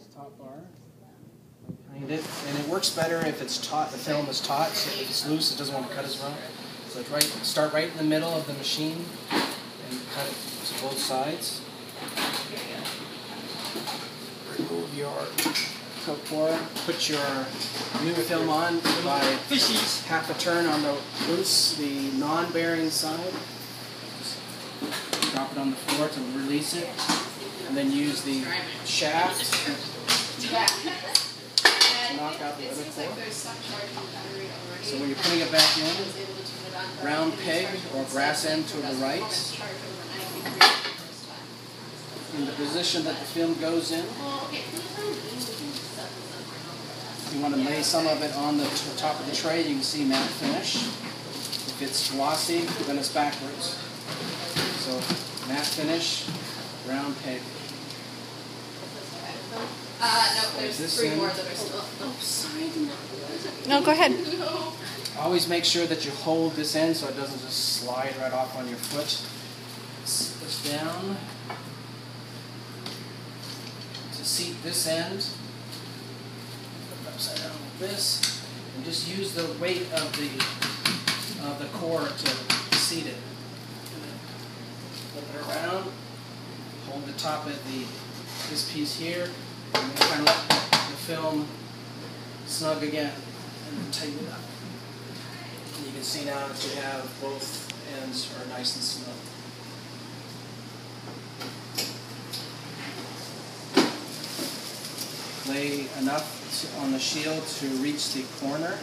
this top bar behind it, and it works better if it's taut. The film is taut, so if it's loose, it doesn't want to cut as well. So it's right. Start right in the middle of the machine and cut it to both sides. Remove your coat core. Put your new film on by half a turn on the loose, the non-bearing side. Just drop it on the floor to release it, and then use the shaft to knock out the other core. So when you're putting it back in, round peg or brass end to the right. In the position that the film goes in, you want to lay some of it on the top of the tray. You can see matte finish. If it's glossy, then it's backwards. So matte finish, round peg. No, there's three more that are still. Oh, sorry. No, go ahead. Always make sure that you hold this end so it doesn't just slide right off on your foot. Push down. To seat this end, put it upside down like this, and just use the weight of the core to seat it. Flip it around, hold the top of this piece here, and then kind of let the film snug again, and then tighten it up. And you can see now that you have both ends are nice and snug. Lay enough on the shield to reach the corner,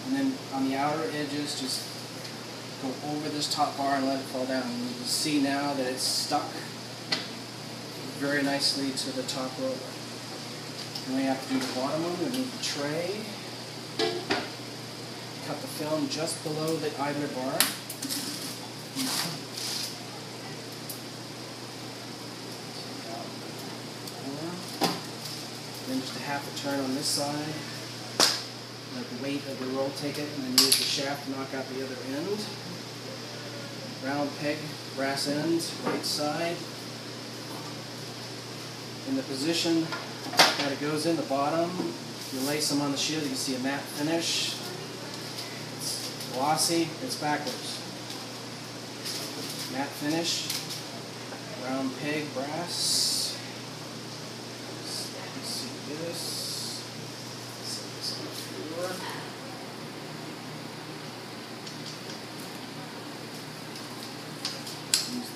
and then on the outer edges just go over this top bar and let it fall down. And you can see now that it's stuck very nicely to the top roller. And we have to do the bottom one. We move the tray, cut the film just below the idler bar. Then just a half a turn on this side. Let the weight of the roll take it, and then use the shaft to knock out the other end. Round peg, brass end, right side. In the position that it goes in, the bottom, you lay some on the shield, you can see a matte finish. It's glossy, it's backwards. Matte finish, round peg, brass. This on the floor. Use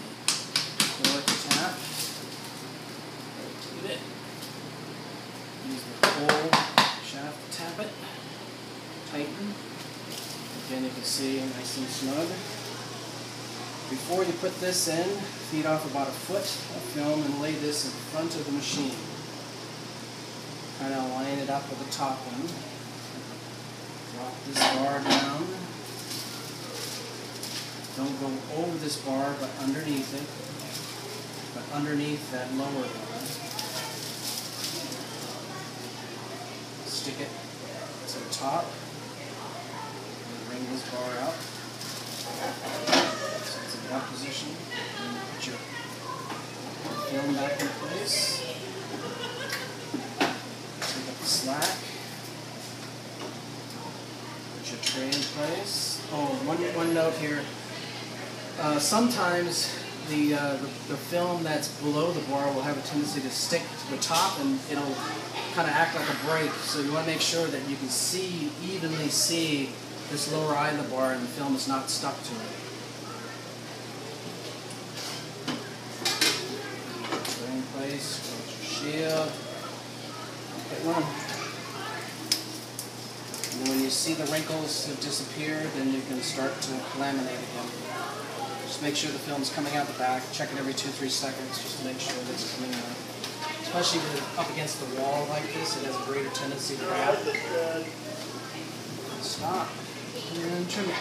the core to tap. Rotate it. Use the whole shaft to tap it. Tighten. Again, you can see nice and snug. Before you put this in, feed off about a foot of film and lay this in front of the machine. Kind of line it up with the top one. Drop this bar down. Don't go over this bar, but underneath it. But underneath that lower bar. Stick it to the top. And bring this bar out. So it's in that position. And put your film back in place. Slack. Put your tray in place. Oh, one note here. Sometimes the film that's below the bar will have a tendency to stick to the top, and it'll kind of act like a break. So you want to make sure that you can evenly see this lower eye of the bar, and the film is not stuck to it. Tray in place. Put your shield. One. And then when you see the wrinkles have disappeared, then you can start to laminate again. Just make sure the film's coming out the back. Check it every 2-3 seconds just to make sure that it's coming out. Especially when it's up against the wall like this, it has a greater tendency to wrap. Stop. And trim it.